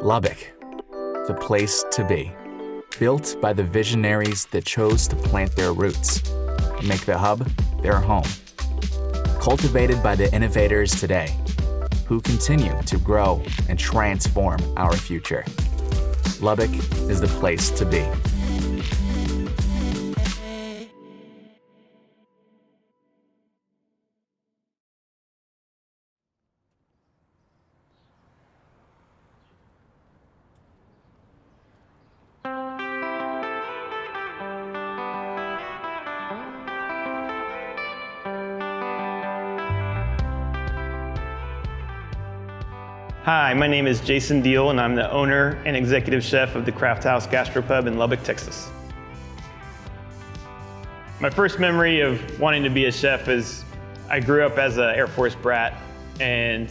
Lubbock, the place to be. Built by the visionaries that chose to plant their roots, make the hub their home. Cultivated by the innovators today, who continue to grow and transform our future. Lubbock is the place to be. Hi, my name is Jason Deal, and I'm the owner and executive chef of the Crafthouse Gastropub in Lubbock, Texas. My first memory of wanting to be a chef is I grew up as an Air Force brat, and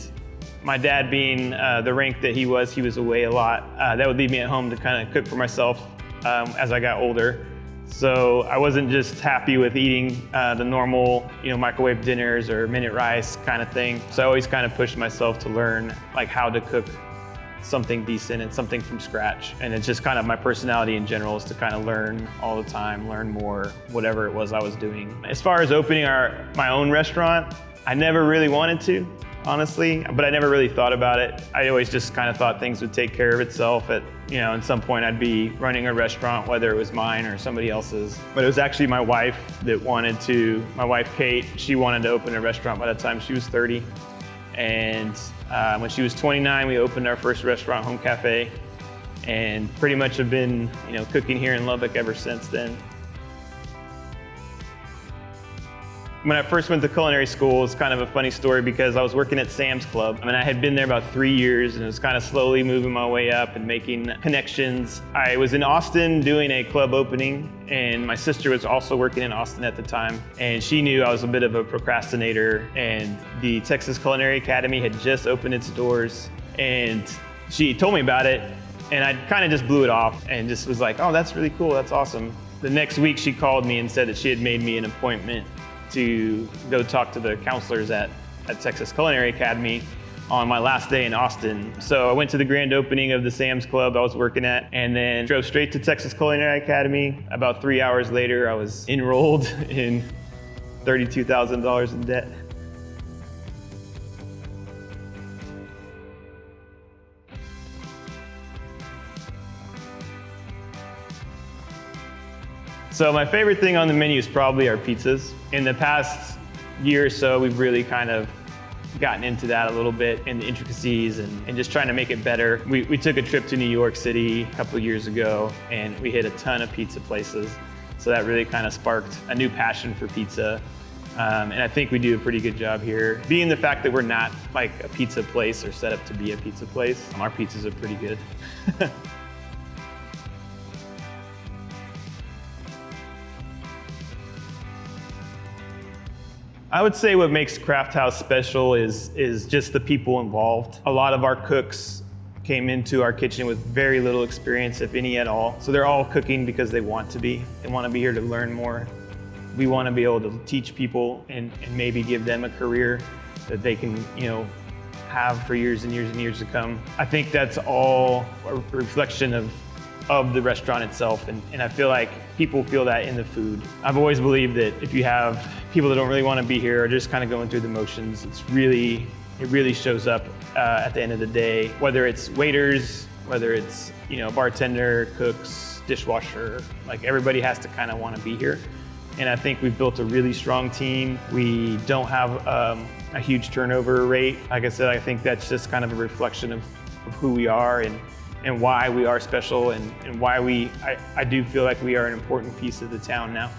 my dad being the rank that he was away a lot. That would leave me at home to kind of cook for myself as I got older. So I wasn't just happy with eating the normal, microwave dinners or minute rice kind of thing. So I always kind of pushed myself to learn like how to cook something decent and something from scratch. And it's just kind of my personality in general is to kind of learn all the time, learn more, whatever it was I was doing. As far as opening my own restaurant, I never really wanted to, honestly, but I never really thought about it. I always just kind of thought things would take care of itself. At some point I'd be running a restaurant, whether it was mine or somebody else's. But it was actually my wife that my wife Kate, she wanted to open a restaurant by the time she was 30. And when she was 29, we opened our first restaurant, Home Cafe, and pretty much have been, cooking here in Lubbock ever since then. When I first went to culinary school, it's kind of a funny story because I was working at Sam's Club. I had been there about 3 years and it was kind of slowly moving my way up and making connections. I was in Austin doing a club opening, and my sister was also working in Austin at the time. And she knew I was a bit of a procrastinator, and the Texas Culinary Academy had just opened its doors, and she told me about it, and I kind of just blew it off and just was like, oh, that's really cool, that's awesome. The next week she called me and said that she had made me an appointment to go talk to the counselors at Texas Culinary Academy on my last day in Austin. So I went to the grand opening of the Sam's Club I was working at, and then drove straight to Texas Culinary Academy. About 3 hours later, I was enrolled in $32,000 in debt. So my favorite thing on the menu is probably our pizzas. In the past year or so, we've really kind of gotten into that a little bit, in the intricacies and just trying to make it better. We took a trip to New York City a couple of years ago, and we hit a ton of pizza places. So that really kind of sparked a new passion for pizza. And I think we do a pretty good job here. Being the fact that we're not like a pizza place or set up to be a pizza place, our pizzas are pretty good. I would say what makes Crafthouse special is just the people involved. A lot of our cooks came into our kitchen with very little experience, if any at all. So they're all cooking because they want to be. They want to be here to learn more. We want to be able to teach people and maybe give them a career that they can, have for years and years and years to come. I think that's all a reflection of the restaurant itself, and I feel like people feel that in the food. I've always believed that if you have people that don't really want to be here or just kind of going through the motions, it really shows up at the end of the day. Whether it's waiters, whether it's bartender, cooks, dishwasher, like everybody has to kind of want to be here. And I think we've built a really strong team. We don't have a huge turnover rate. Like I said, I think that's just kind of a reflection of who we are and why we are special, and why I do feel like we are an important piece of the town now.